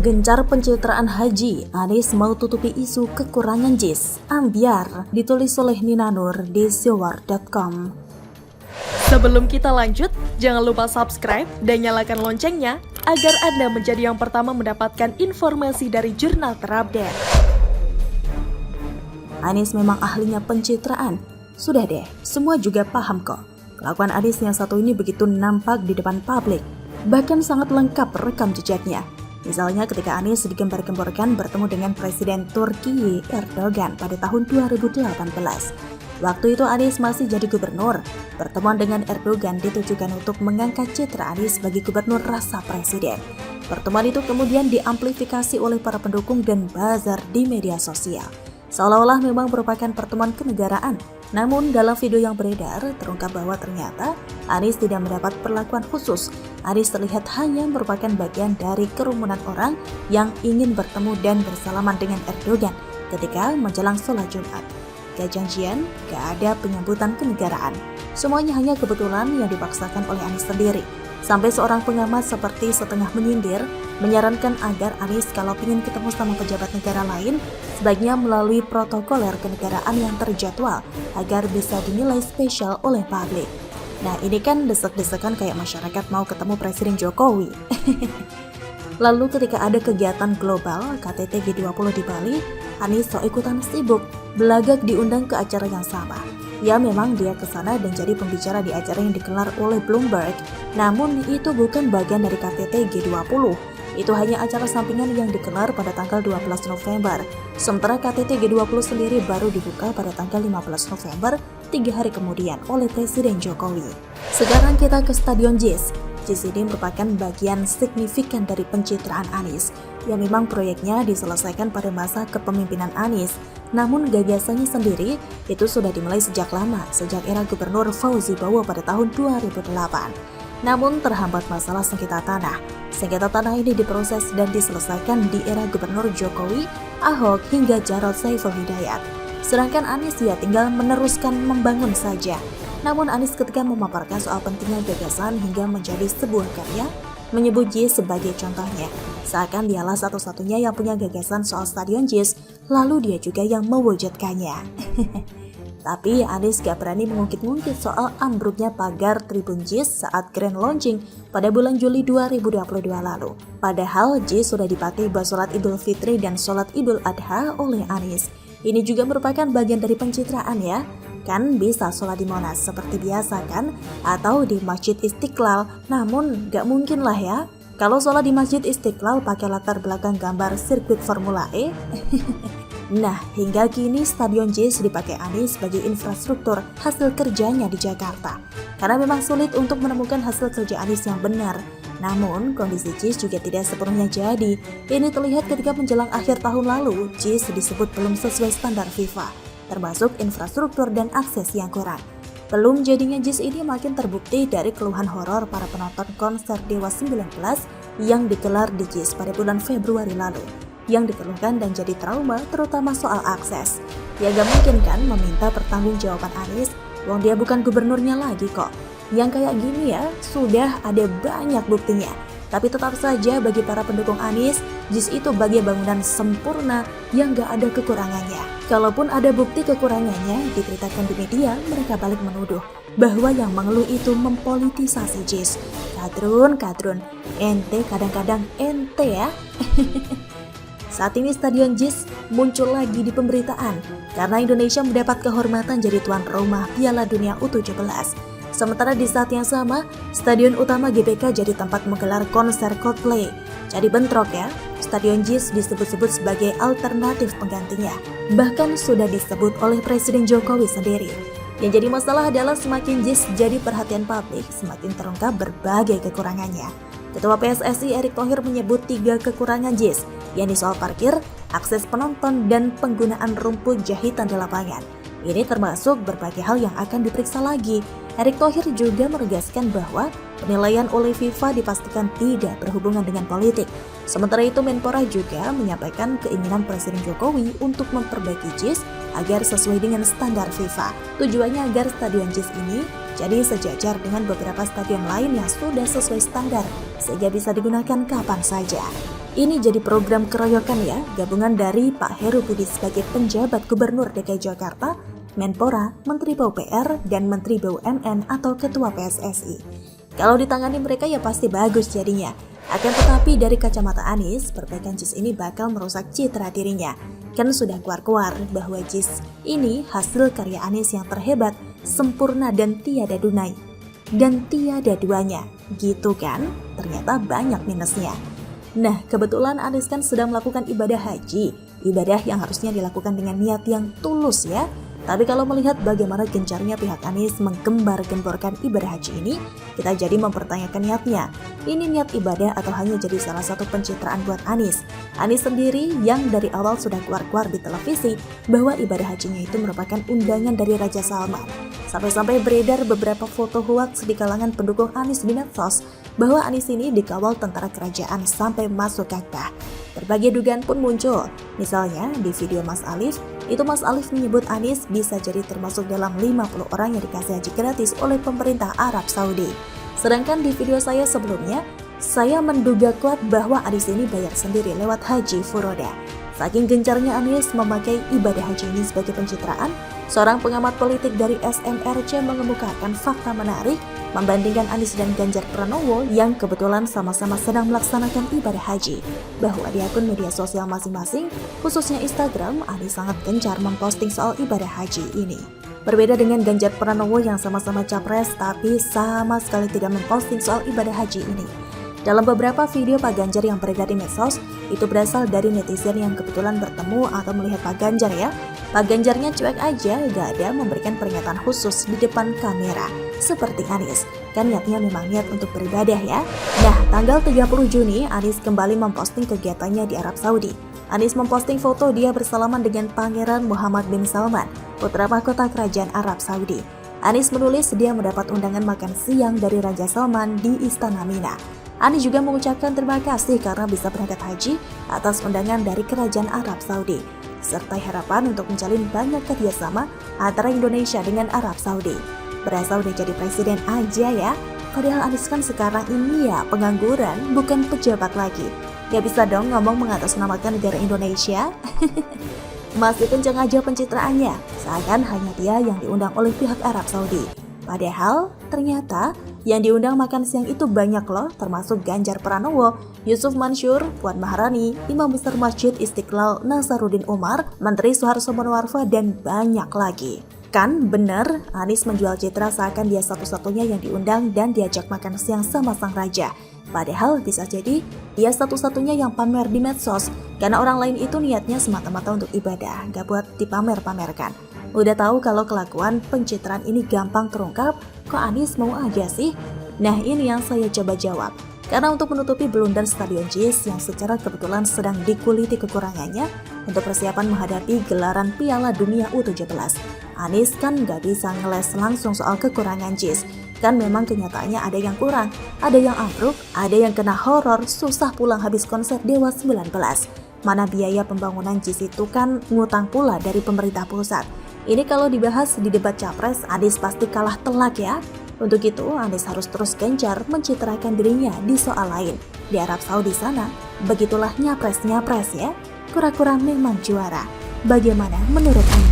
Gencar pencitraan haji, Anies mau tutupi isu kekurangan JIS. Ambiar, ditulis oleh Nina Nur di Zewar.com. Sebelum kita lanjut, jangan lupa subscribe dan nyalakan loncengnya agar Anda menjadi yang pertama mendapatkan informasi dari jurnal terupdate. Anies memang ahlinya pencitraan. Sudah deh, semua juga paham kok. Kelakuan Anies yang satu ini begitu nampak di depan publik. Bahkan sangat lengkap rekam jejaknya. Misalnya ketika Anies digembar-gemborkan bertemu dengan Presiden Turki Erdogan pada tahun 2018. Waktu itu Anies masih jadi gubernur. Pertemuan dengan Erdogan ditujukan untuk mengangkat citra Anies sebagai gubernur rasa presiden. Pertemuan itu kemudian diamplifikasi oleh para pendukung dan buzzer di media sosial. Seolah-olah memang merupakan pertemuan kenegaraan. Namun dalam video yang beredar terungkap bahwa ternyata Anies tidak mendapat perlakuan khusus. Anies terlihat hanya merupakan bagian dari kerumunan orang yang ingin bertemu dan bersalaman dengan Erdogan ketika menjelang sholat Jumat. Gak janjian, gak ada penyambutan kenegaraan. Semuanya hanya kebetulan yang dipaksakan oleh Anies sendiri. Sampai seorang pengamat seperti setengah menyindir, menyarankan agar Anies kalau ingin ketemu sama pejabat negara lain, sebaiknya melalui protokoler kenegaraan yang terjadwal agar bisa dinilai spesial oleh publik. Nah ini kan desek-desekan kayak masyarakat mau ketemu Presiden Jokowi. Lalu ketika ada kegiatan global KTT G20 di Bali, Anies sok ikutan sibuk, belagak diundang ke acara yang sama. Ya memang dia ke sana dan jadi pembicara di acara yang digelar oleh Bloomberg, namun itu bukan bagian dari KTT G20. Itu hanya acara sampingan yang digelar pada tanggal 12 November. Sementara KTT G20 sendiri baru dibuka pada tanggal 15 November, 3 hari kemudian oleh Presiden Jokowi. Sekarang kita ke Stadion JIS. JIS ini merupakan bagian signifikan dari pencitraan Anies, yang memang proyeknya diselesaikan pada masa kepemimpinan Anies. Namun gagasannya sendiri itu sudah dimulai sejak lama, sejak era Gubernur Fauzi Bowo pada tahun 2008. Namun terhambat masalah sengketa tanah. Sengketa tanah ini diproses dan diselesaikan di era Gubernur Jokowi, Ahok hingga Jarod Saiful Hidayat. Sedangkan Anies ya tinggal meneruskan membangun saja. Namun Anies ketika memaparkan soal pentingnya gagasan hingga menjadi sebuah karya, menyebut JIS sebagai contohnya. Seakan dialah satu-satunya yang punya gagasan soal Stadion JIS, lalu dia juga yang mewujudkannya. Tapi Anies gak berani mengungkit-ungkit soal ambruknya pagar Tribun JIS saat grand launching pada bulan Juli 2022 lalu. Padahal JIS sudah dipakai buat sholat Idul Fitri dan sholat Idul Adha oleh Anies. Ini juga merupakan bagian dari pencitraan ya. Kan bisa sholat di Monas seperti biasa kan? Atau di Masjid Istiqlal, namun gak mungkin lah ya. Kalau sholat di Masjid Istiqlal pakai latar belakang gambar sirkuit Formula E. Nah, hingga kini Stadion JIS dipakai Anies sebagai infrastruktur hasil kerjanya di Jakarta. Karena memang sulit untuk menemukan hasil kerja Anies yang benar. Namun, kondisi JIS juga tidak sepenuhnya jadi. Ini terlihat ketika menjelang akhir tahun lalu, JIS disebut belum sesuai standar FIFA, termasuk infrastruktur dan akses yang kurang. Belum jadinya JIS ini makin terbukti dari keluhan horor para penonton konser Dewa 19 yang digelar di JIS pada bulan Februari lalu, yang dikeluhkan dan jadi trauma terutama soal akses. Ya gak mungkin kan meminta pertanggungjawaban Anies, wong dia bukan gubernurnya lagi kok. Yang kayak gini ya, sudah ada banyak buktinya. Tapi tetap saja bagi para pendukung Anies, JIS itu bagian bangunan sempurna yang gak ada kekurangannya. Kalaupun ada bukti kekurangannya diberitakan di media, mereka balik menuduh bahwa yang mengeluh itu mempolitisasi JIS. Kadrun, ente kadang-kadang ente ya. Saat ini Stadion JIS muncul lagi di pemberitaan karena Indonesia mendapat kehormatan jadi tuan rumah Piala Dunia U17. Sementara di saat yang sama, stadion utama GBK jadi tempat menggelar konser Coldplay. Jadi bentrok ya, Stadion JIS disebut-sebut sebagai alternatif penggantinya. Bahkan sudah disebut oleh Presiden Jokowi sendiri. Yang jadi masalah adalah semakin JIS jadi perhatian publik, semakin terungkap berbagai kekurangannya. Ketua PSSI Erick Thohir menyebut 3 kekurangan JIS, yakni soal parkir, akses penonton, dan penggunaan rumput jahitan di lapangan. Ini termasuk berbagai hal yang akan diperiksa lagi. Erick Thohir juga menegaskan bahwa penilaian oleh FIFA dipastikan tidak berhubungan dengan politik. Sementara itu Menpora juga menyampaikan keinginan Presiden Jokowi untuk memperbaiki JIS agar sesuai dengan standar FIFA. Tujuannya agar Stadion JIS ini jadi sejajar dengan beberapa stadion lain yang sudah sesuai standar, sehingga bisa digunakan kapan saja. Ini jadi program keroyokan ya, gabungan dari Pak Heru Budi sebagai penjabat Gubernur DKI Jakarta, Menpora, Menteri PUPR, dan Menteri BUMN atau Ketua PSSI. Kalau ditangani mereka ya pasti bagus jadinya. Akan tetapi dari kacamata Anies, perbaikan JIS ini bakal merusak citra dirinya. Kan sudah keluar-keluar bahwa JIS ini hasil karya Anies yang terhebat, sempurna dan tiada dunai. Dan tiada duanya, gitu kan? Ternyata banyak minusnya. Nah, kebetulan Anies kan sedang melakukan ibadah haji, ibadah yang harusnya dilakukan dengan niat yang tulus ya. Tapi kalau melihat bagaimana gencarnya pihak Anies menggembar-gemborkan ibadah haji ini, kita jadi mempertanyakan niatnya. Ini niat ibadah atau hanya jadi salah satu pencitraan buat Anies? Anies sendiri yang dari awal sudah keluar-keluar di televisi bahwa ibadah hajinya itu merupakan undangan dari Raja Salman. Sampai-sampai beredar beberapa foto hoaks di kalangan pendukung Anies di medsos bahwa Anies ini dikawal tentara kerajaan sampai masuk Ka'bah. Berbagai dugaan pun muncul. Misalnya di video Mas Alif, itu Mas Alif menyebut Anies bisa jadi termasuk dalam 50 orang yang dikasih haji gratis oleh pemerintah Arab Saudi. Sedangkan di video saya sebelumnya, saya menduga kuat bahwa Anies ini bayar sendiri lewat haji furoda. Saking gencarnya Anies memakai ibadah haji ini sebagai pencitraan, seorang pengamat politik dari SMRC mengemukakan fakta menarik membandingkan Anies dan Ganjar Pranowo yang kebetulan sama-sama sedang melaksanakan ibadah haji, bahwa di akun media sosial masing-masing, khususnya Instagram, Anies sangat gencar memposting soal ibadah haji ini. Berbeda dengan Ganjar Pranowo yang sama-sama capres tapi sama sekali tidak memposting soal ibadah haji ini. Dalam beberapa video Pak Ganjar yang beredar di medsos, itu berasal dari netizen yang kebetulan bertemu atau melihat Pak Ganjar ya. Pak Ganjarnya cuek aja, gak ada memberikan pernyataan khusus di depan kamera. Seperti Anies, kan niatnya memang niat untuk beribadah ya. Nah, tanggal 30 Juni, Anies kembali memposting kegiatannya di Arab Saudi. Anies memposting foto dia bersalaman dengan Pangeran Muhammad bin Salman, putra mahkota kerajaan Arab Saudi. Anies menulis dia mendapat undangan makan siang dari Raja Salman di Istana Mina. Anies juga mengucapkan terima kasih karena bisa berangkat haji atas undangan dari Kerajaan Arab Saudi, serta harapan untuk menjalin banyak kerjasama antara Indonesia dengan Arab Saudi. Berasa udah jadi presiden aja ya, padahal Anies kan sekarang ini ya pengangguran, bukan pejabat lagi. Gak bisa dong ngomong mengatasnamakan negara Indonesia. Masih kencang aja pencitraannya, seakan hanya dia yang diundang oleh pihak Arab Saudi. Padahal ternyata yang diundang makan siang itu banyak loh, termasuk Ganjar Pranowo, Yusuf Mansur, Puan Maharani, Imam Besar Masjid Istiqlal Nasaruddin Umar, Menteri Suharto Monoarfa, dan banyak lagi. Kan bener, Anies menjual citra seakan dia satu-satunya yang diundang dan diajak makan siang sama sang raja. Padahal bisa jadi dia satu-satunya yang pamer di medsos, karena orang lain itu niatnya semata-mata untuk ibadah, gak buat dipamer-pamerkan. Udah tahu kalau kelakuan pencitraan ini gampang terungkap, kok Anies mau aja sih? Nah, ini yang saya coba jawab. Karena untuk menutupi blunder Stadion JIS yang secara kebetulan sedang dikuliti kekurangannya untuk persiapan menghadapi gelaran Piala Dunia U17. Anies kan gak bisa ngeles langsung soal kekurangan JIS. Kan memang kenyataannya ada yang kurang, ada yang ambruk, ada yang kena horor, susah pulang habis konser Dewa 19. Mana biaya pembangunan JIS itu kan ngutang pula dari pemerintah pusat. Ini kalau dibahas di debat capres, Anies pasti kalah telak ya. Untuk itu, Anies harus terus gencar mencitrakan dirinya di soal lain. Di Arab Saudi sana, begitulah nyapres-nyapres ya. Kura-kura memang juara. Bagaimana menurut Anda?